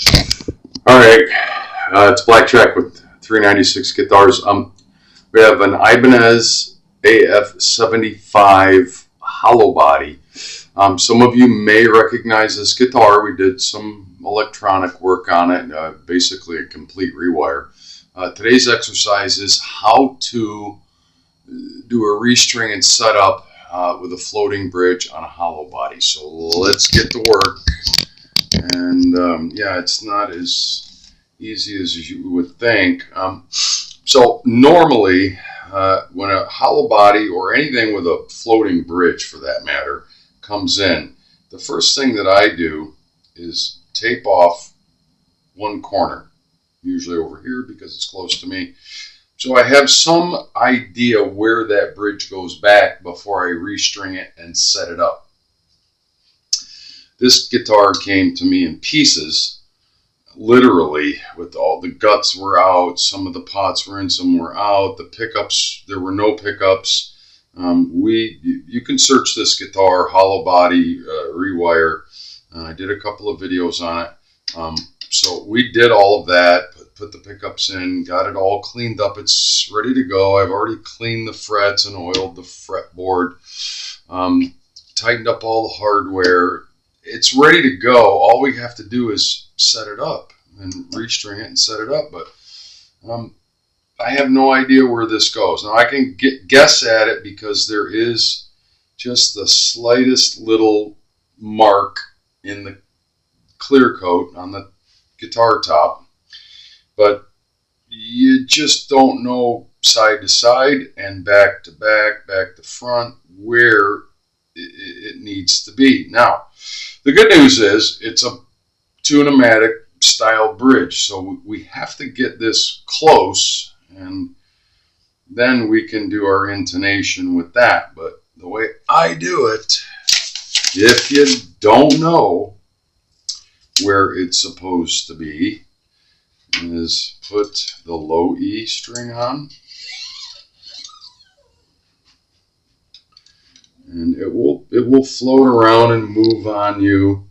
All right, it's Black Jack with 396 guitars. We have an Ibanez AF75 hollow body. Some of you may recognize this guitar. We did some electronic work on it, basically a complete rewire. Today's exercise is how to do a restring and setup with a floating bridge on a hollow body. So let's get to work. And yeah, it's not as easy as you would think. So normally, when a hollow body or anything with a floating bridge, for that matter, comes in, the first thing that I do is tape off one corner, usually over here because it's close to me. So I have some idea where that bridge goes back before I restring it and set it up. This guitar came to me in pieces, literally, with all the guts were out, some of the pots were in, some were out, the pickups, there were no pickups. You can search this guitar, hollow body, rewire. I did a couple of videos on it. So we did all of that, put the pickups in, got it all cleaned up. It's ready to go. I've already cleaned the frets and oiled the fretboard, tightened up all the hardware. It's ready to go. All we have to do is set it up and restring it and set it up. But I have no idea where this goes. Now I can guess at it because there is just the slightest little mark in the clear coat on the guitar top. But you just don't know side to side and back to back, back to front, where it needs to be. Now, the good news is it's a tune-o-matic style bridge, so we have to get this close, and then we can do our intonation with that. But the way I do it, if you don't know where it's supposed to be, is put the low E string on, and it will float around and move on you.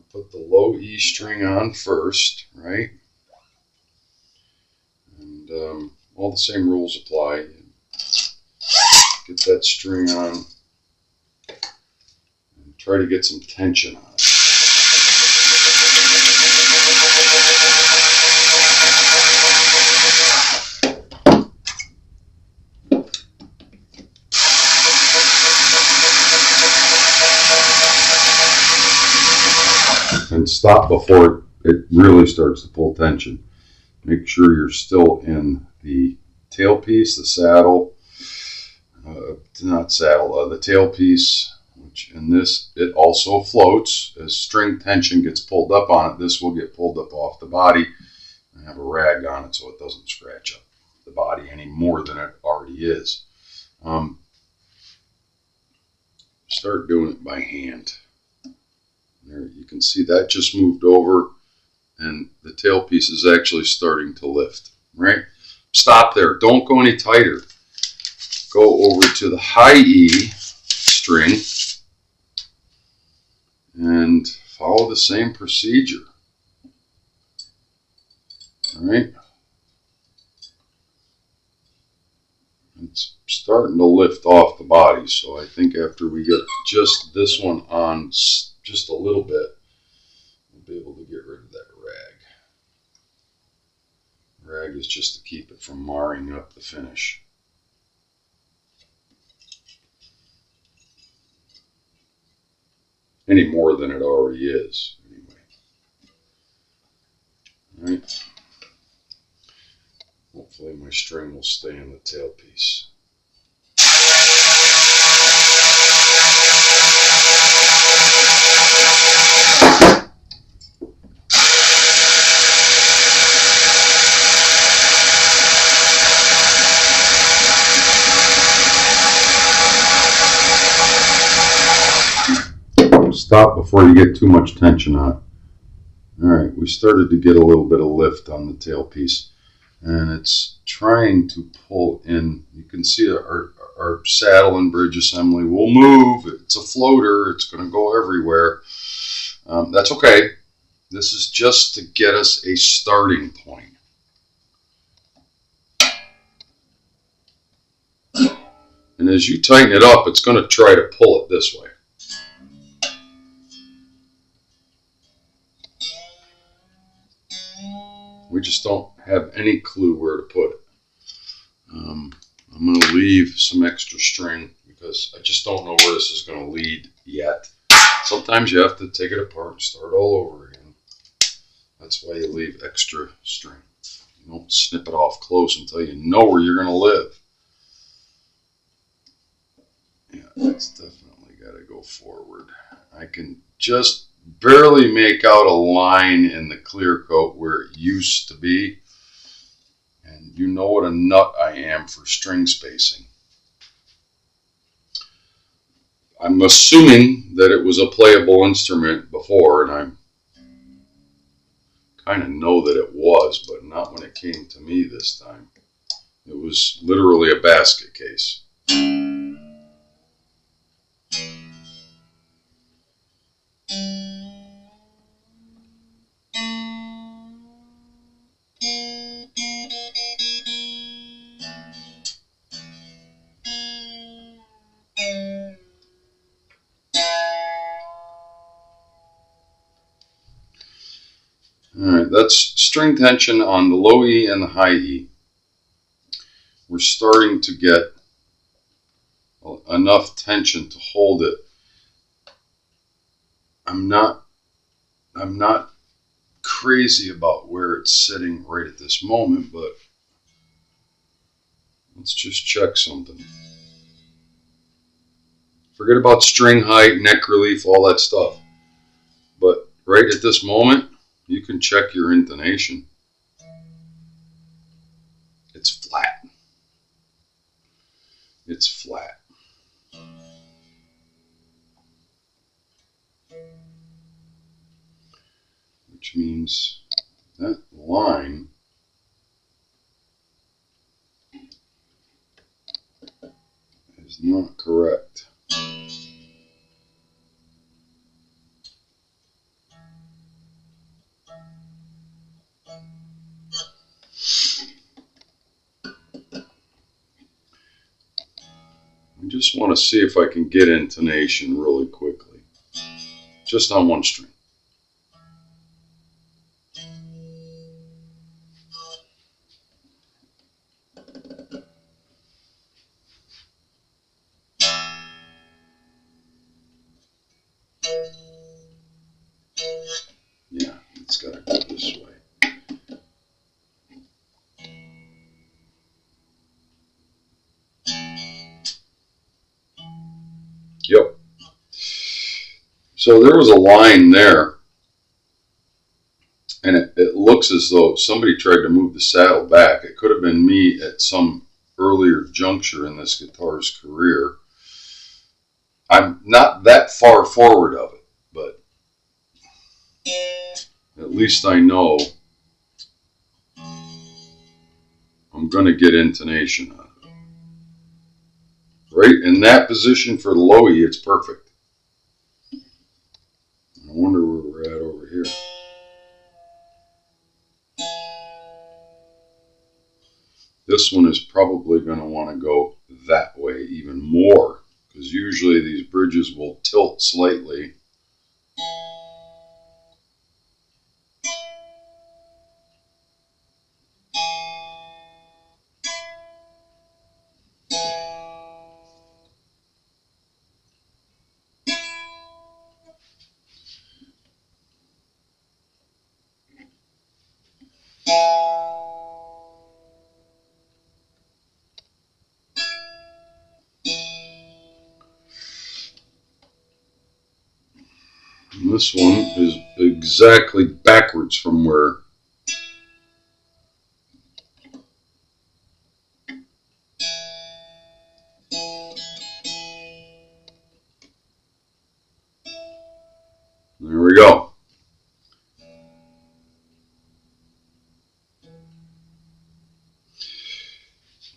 Put the low E string on first, right? And all the same rules apply. Get that string on and try to get some tension on it. And stop before it really starts to pull tension. Make sure you're still in the tailpiece, the saddle, the tailpiece, which in this, it also floats. As string tension gets pulled up on it, this will get pulled up off the body. I have a rag on it so it doesn't scratch up the body any more than it already is. Start doing it by hand. There, you can see that just moved over, and the tailpiece is actually starting to lift, right? Stop there. Don't go any tighter. Go over to the high E string and follow the same procedure. All right? It's starting to lift off the body, so I think after we get just this one on just a little bit, we'll be able to get rid of that rag. Rag is just to keep it from marring up the finish. Any more than it already is, anyway. All right. Hopefully my string will stay in the tailpiece. Stop before you get too much tension on it. All right, we started to get a little bit of lift on the tailpiece, and it's trying to pull in. You can see our saddle and bridge assembly will move. It's a floater. It's going to go everywhere. That's okay. This is just to get us a starting point. And as you tighten it up, it's going to try to pull it this way. We just don't have any clue where to put it. I'm going to leave some extra string because I just don't know where this is going to lead yet. Sometimes you have to take it apart and start all over again. That's why you leave extra string. You don't snip it off close until you know where you're going to live. Yeah, it's definitely got to go forward. I can just barely make out a line in the clear coat where it used to be. And you know what a nut I am for string spacing. I'm assuming that it was a playable instrument before, and I kind of know that it was, but not when it came to me this time. It was literally a basket case. Alright, that's string tension on the low E and the high E. We're starting to get enough tension to hold it. I'm not crazy about where it's sitting right at this moment, but let's just check something. Forget about string height, neck relief, all that stuff. But right at this moment, you can check your intonation. It's flat. It's flat. Which means that line is not correct. I just want to see if I can get intonation really quickly. Just on one string. Yeah, it's got to go this way. Yep. So there was a line there, and it looks as though somebody tried to move the saddle back. It could have been me at some earlier juncture in this guitar's career. I'm not that far forward of it, but at least I know I'm going to get intonation out of it. Right in that position for the low E, it's perfect. I wonder where we're at over here. This one is probably going to want to go that way even more, because usually these bridges will tilt slightly. And this one is exactly backwards from where there we go.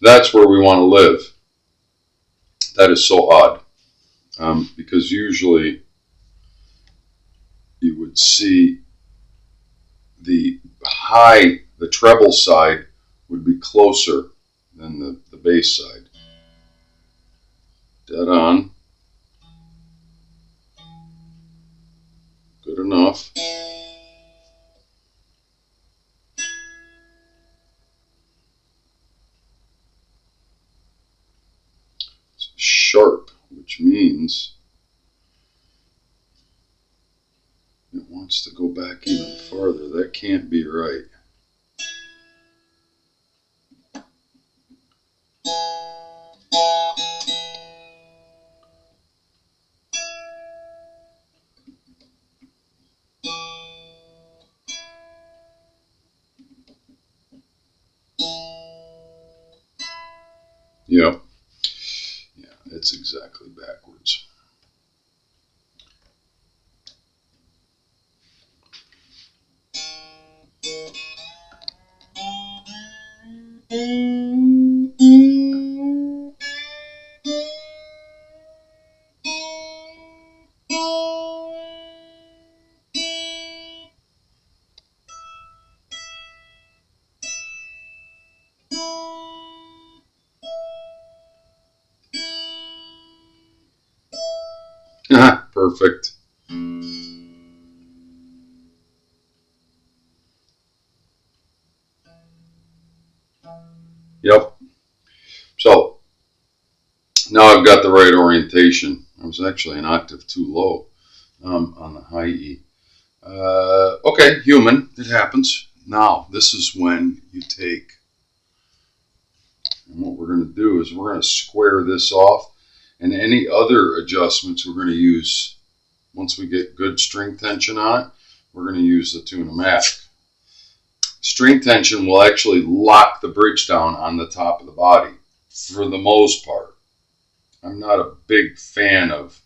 That's where we want to live. That is so odd, because usually you would see the treble side would be closer than the bass side. Dead on. Good enough. It's sharp, which means it wants to go back even farther. That can't be right. Yep. Yeah, it's exactly backwards. Perfect. Yep. So now I've got the right orientation. I was actually an octave too low on the high E. Okay, human. It happens. Now, this is when you take, and what we're going to do is we're going to square this off, and any other adjustments we're going to use, once we get good string tension on it, we're going to use the tune-o-matic. String tension will actually lock the bridge down on the top of the body, for the most part. I'm not a big fan of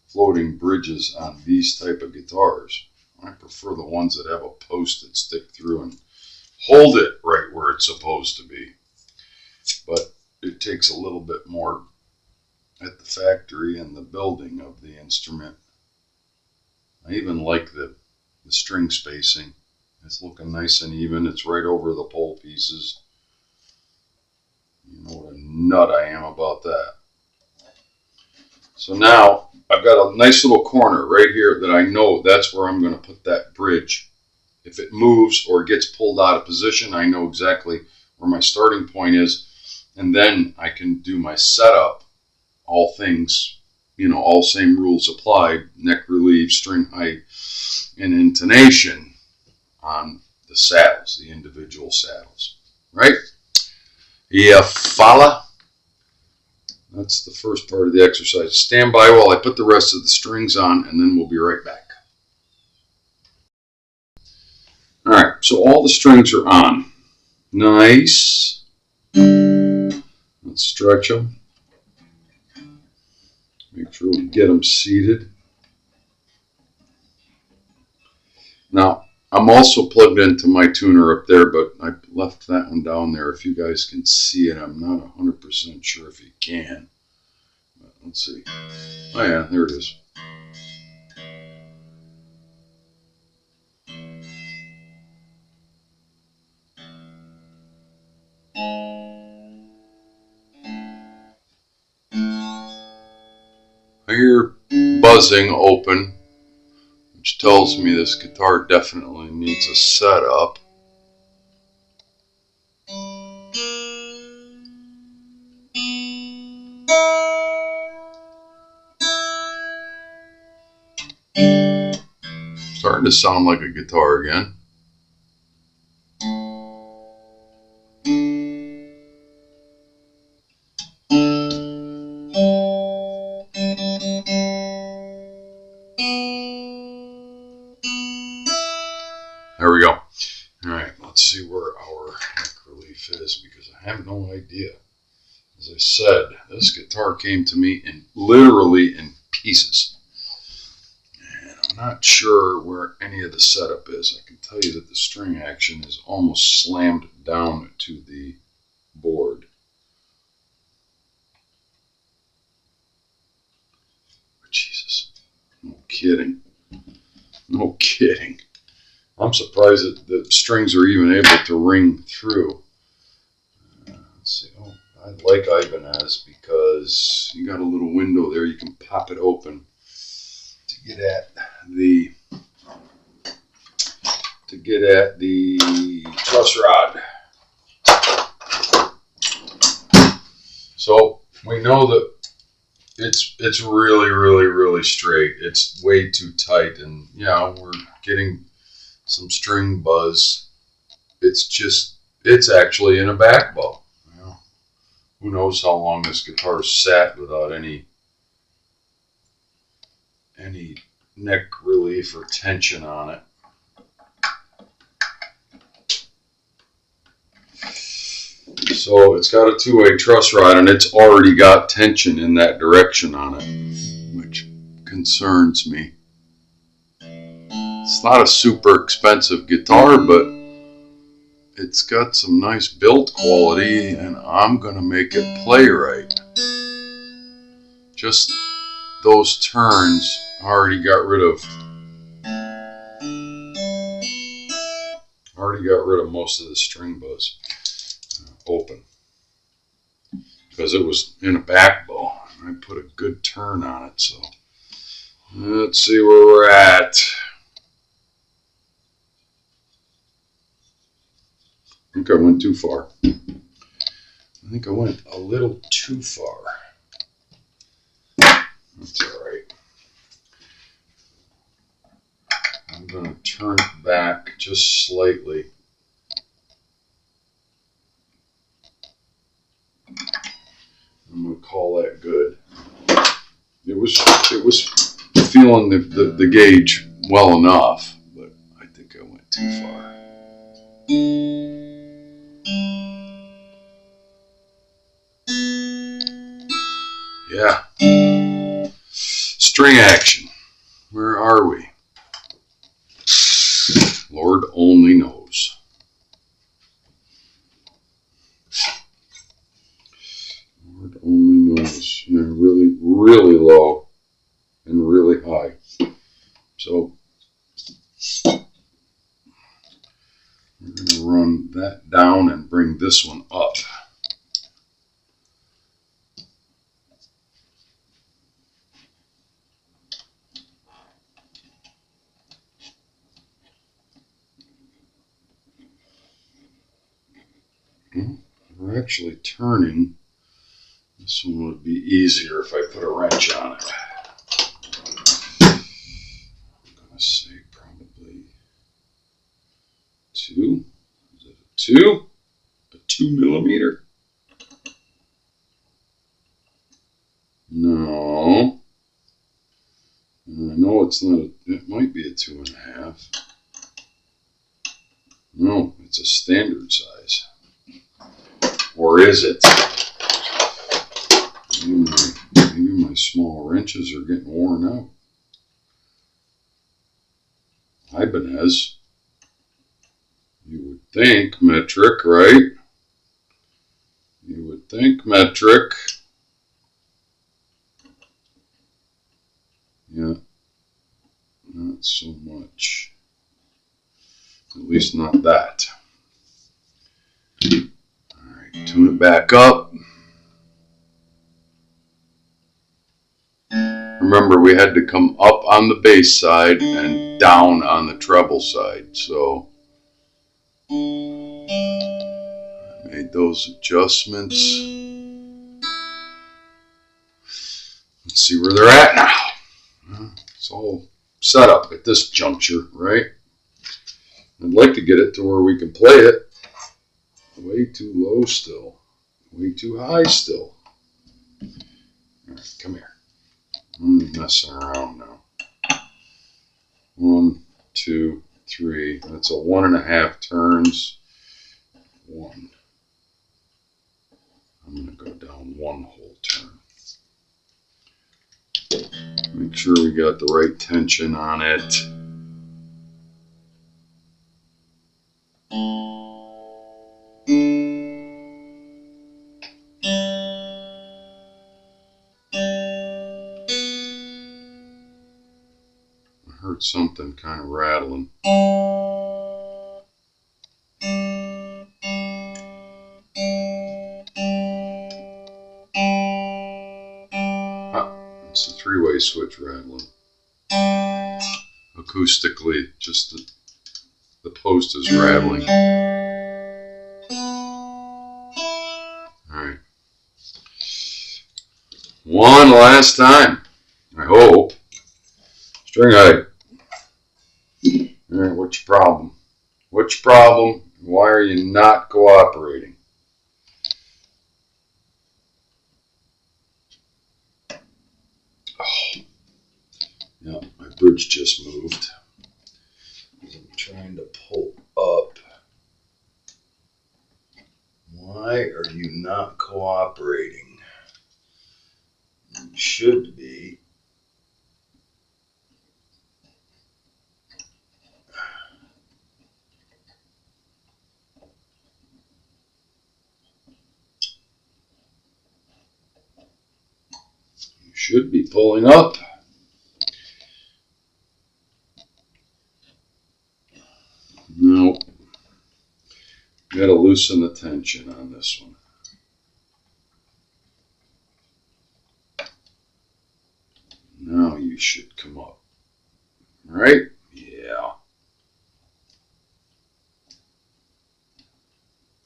floating bridges on these type of guitars. I prefer the ones that have a post that stick through and hold it right where it's supposed to be. But it takes a little bit more at the factory and the building of the instrument. I even like the string spacing. It's looking nice and even. It's right over the pole pieces. You know what a nut I am about that. So now I've got a nice little corner right here that I know that's where I'm going to put that bridge. If it moves or gets pulled out of position, I know exactly where my starting point is. And then I can do my setup, all things, all same rules apply, neck relief, string height, and intonation on the saddles, the individual saddles, right? Yeah, follow? That's the first part of the exercise. Stand by while I put the rest of the strings on, and then we'll be right back. All right, so all the strings are on. Nice. Let's stretch them. Make sure we get them seated. Now, I'm also plugged into my tuner up there, but I left that one down there. If you guys can see it, I'm not 100% sure if you can. But let's see. Oh yeah, there it is. I hear buzzing open, which tells me this guitar definitely needs a setup. Starting to sound like a guitar again. There we go. All right, let's see where our neck relief is, because I have no idea. As I said, this guitar came to me literally in pieces. And I'm not sure where any of the setup is. I can tell you that the string action is almost slammed down to the board. Oh, Jesus. No kidding. No kidding. I'm I'm surprised that the strings are even able to ring through. Let's see. Oh, I like Ibanez because you got a little window there. You can pop it open to get at the truss rod. So we know that it's really straight. It's way too tight, and yeah, we're getting some string buzz. It's actually in a back bow. Well, who knows how long this guitar sat without any neck relief or tension on it. So it's got a two-way truss rod, and it's already got tension in that direction on it, which concerns me. It's not a super expensive guitar, but it's got some nice build quality, and I'm going to make it play right. Just those turns already got rid of most of the string buzz. Open, because it was in a back bow. I put a good turn on it, so let's see where we're at. I think I went too far. I think I went a little too far. That's all right. I'm going to turn it back just slightly. I'm going to call that good. It was feeling the gauge well enough, but I think I went too far. Yeah. String action. Where are we? Lord only knows. Lord only knows. You know, really low and really high. So we're going to run that down and bring this one up. We're actually turning. This one would be easier if I put a wrench on it. I'm going to say probably 2. Is it a 2? A 2 millimeter? No. I know it's not it might be a 2.5. No, it's a standard size. Or is it? Maybe my small wrenches are getting worn out. Ibanez. You would think metric, right? You would think metric. Yeah. Not so much. At least not that. Alright, tune it back up. Remember, we had to come up on the bass side and down on the treble side. So I made those adjustments. Let's see where they're at now. It's all set up at this juncture, right? I'd like to get it to where we can play it. Way too low still. Way too high still. All right, come here. I'm messing around now. 1, 2, 3. That's a 1.5 turns. 1. I'm going to go down 1 whole turn. Make sure we got the right tension on it. I heard something kind of rattling. switch rattling. Acoustically, just the post is rattling. Alright. One last time. I hope. String height. Alright, what's your problem? What's your problem? Why are you not cooperating? Oh. Yeah, my bridge just moved. I'm trying to pull up. Why are you not cooperating? You should be. You should be pulling up. No. Got to loosen the tension on this one. Now you should come up. Right? Yeah.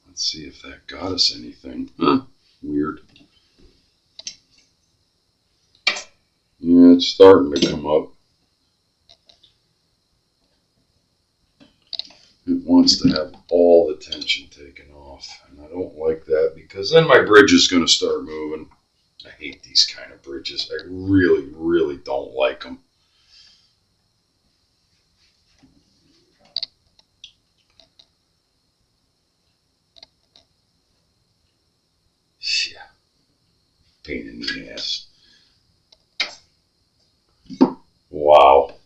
Let's see if that got us anything. Huh. Weird. Yeah, it's starting to come up. It wants to have all the tension taken off. And I don't like that because then my bridge is going to start moving. I hate these kind of bridges. I really, really don't like them. Yeah. Pain in the ass. Wow.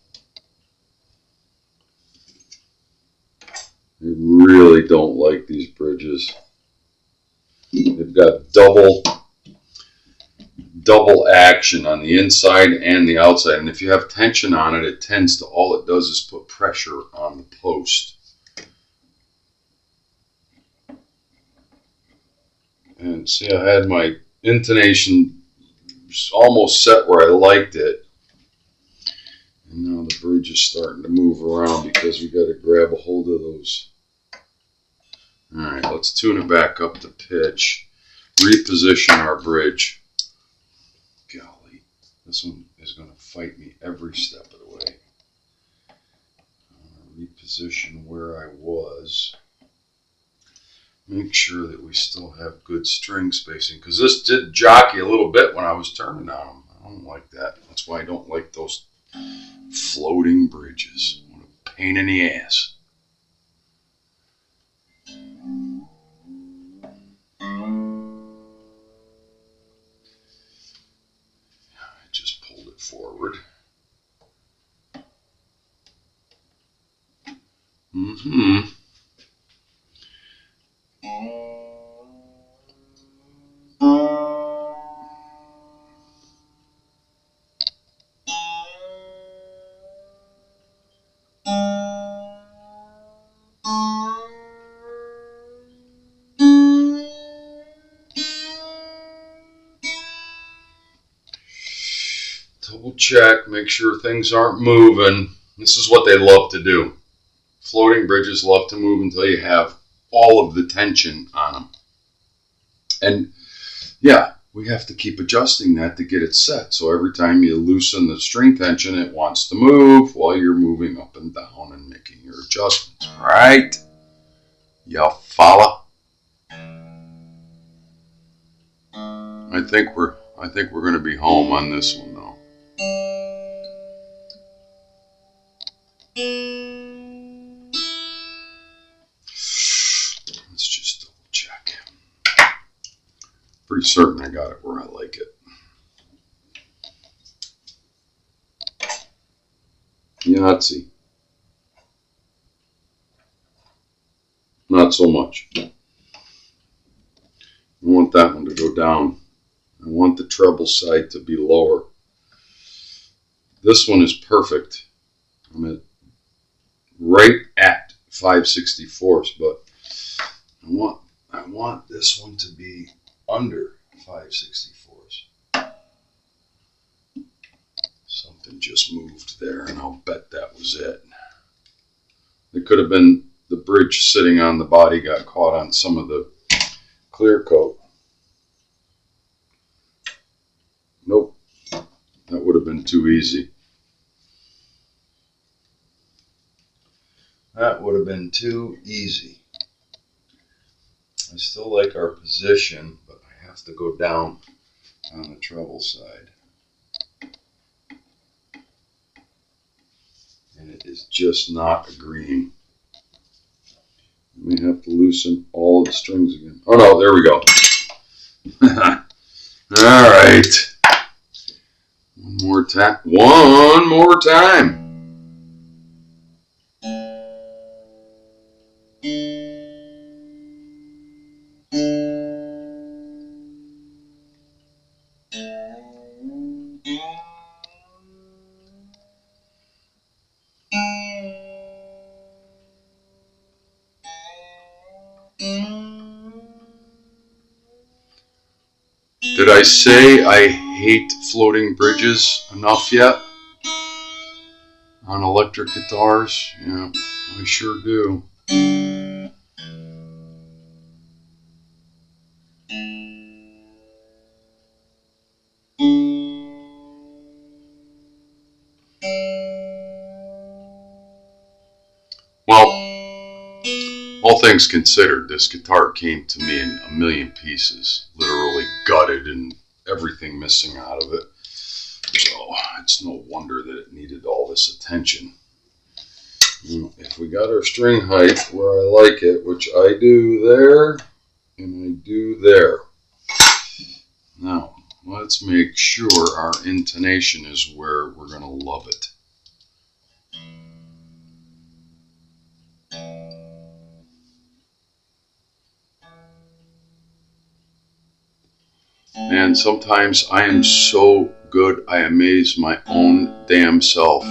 I really don't like these bridges. They've got double action on the inside and the outside. And if you have tension on it, it tends to, all it does is put pressure on the post. And see, I had my intonation almost set where I liked it. And now the bridge is starting to move around because we got to grab a hold of those. All right, let's tune it back up to pitch. Reposition our bridge. Golly, this one is going to fight me every step of the way. Reposition where I was. Make sure that we still have good string spacing, because this did jockey a little bit when I was turning on them. I don't like that. That's why I don't like those floating bridges. What a pain in the ass. I just pulled it forward. Double check, make sure things aren't moving. This is what they love to do. Floating bridges love to move until you have all of the tension on them. And yeah, we have to keep adjusting that to get it set. So every time you loosen the string tension, it wants to move while you're moving up and down and making your adjustments. Right? You follow? I think we're going to be home on this one though. Let's just double check. Pretty certain I got it where I like it. Yahtzee. Not so much. I want that one to go down. I want the treble side to be lower. This one is perfect. I'm right at 5/64, but I want this one to be under 5/64. something just moved there, and I'll bet that was it. It could have been the bridge sitting on the body got caught on some of the clear coat. Nope, that would have been too easy. That would have been too easy. I still like our position, but I have to go down on the treble side. And it is just not agreeing. We have to loosen all of the strings again. Oh no, there we go. All right. One more time. One more time. Did I say I hate floating bridges enough yet? On electric guitars? Yeah, I sure do. Well, all things considered, this guitar came to me in a million pieces, literally gutted and everything missing out of it. So it's no wonder that it needed all this attention. If we got our string height where I like it, which I do there and I do there. Now, let's make sure our intonation is where we're going to love it. And sometimes I am so good I amaze my own damn self.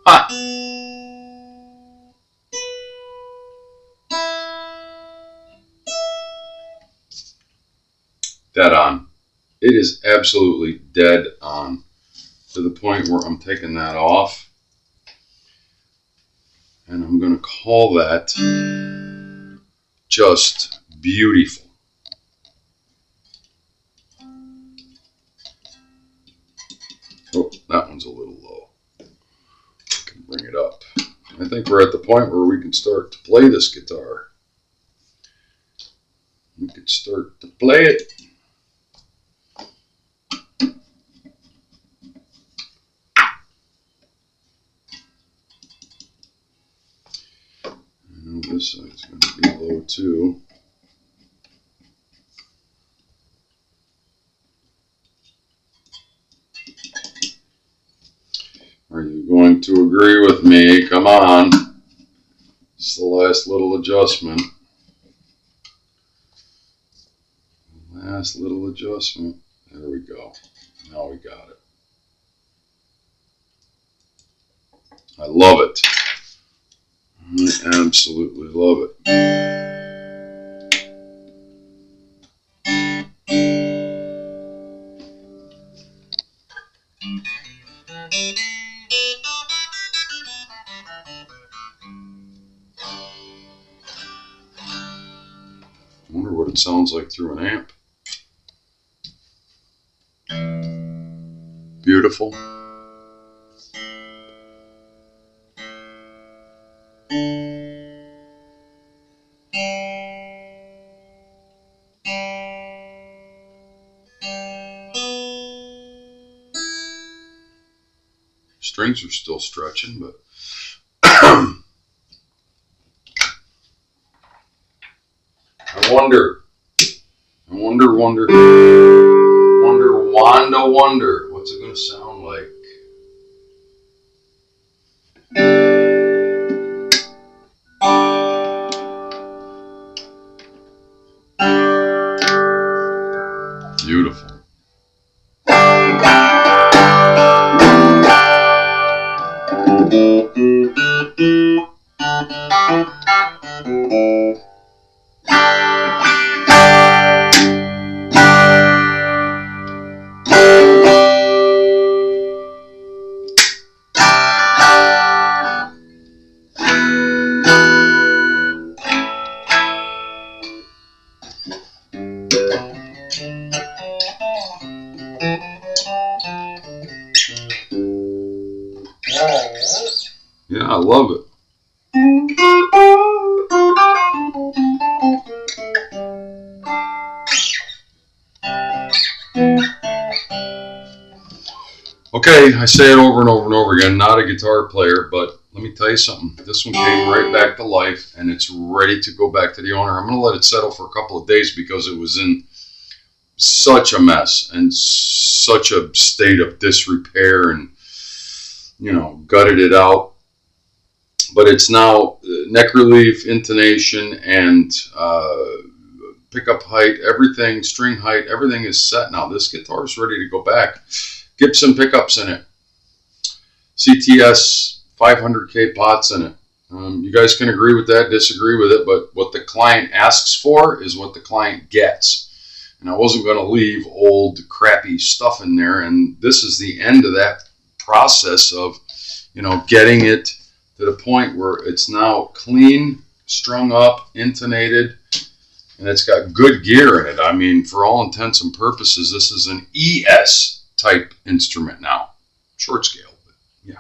Ha! Dead on. It is absolutely dead on, to the point where I'm taking that off and I'm going to call that just beautiful. Oh, that one's a little low. I can bring it up. I think we're at the point where we can start to play this guitar. We could start to play it. This side's going to be low too. Are you going to agree with me? Come on. It's the last little adjustment. Last little adjustment. There we go. Now we got it. I love it. I absolutely love it. I wonder what it sounds like through an amp. Beautiful. Strings are still stretching, but I wonder, what's it going to sound like? Beautiful. Yeah, I love it. Okay, I say it over and over and over again, not a guitar player, but let me tell you something. This one came right back to life, and it's ready to go back to the owner. I'm going to let it settle for a couple of days because it was in such a mess and such a state of disrepair and, gutted it out. But it's now neck relief, intonation, and pickup height, everything, string height, everything is set now. This guitar is ready to go back. Gibson pickups in it. CTS 500K pots in it. You guys can agree with that, disagree with it, but what the client asks for is what the client gets. And I wasn't going to leave old, crappy stuff in there. And this is the end of that process of, getting it to the point where it's now clean, strung up, intonated, and it's got good gear in it. I mean, for all intents and purposes, this is an ES type instrument now. Short scale, but yeah,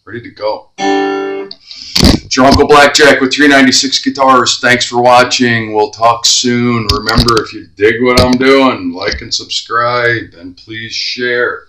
ready to go. It's your Uncle Blackjack with 396 Guitars. Thanks for watching. We'll talk soon. Remember, if you dig what I'm doing, like and subscribe, and please share.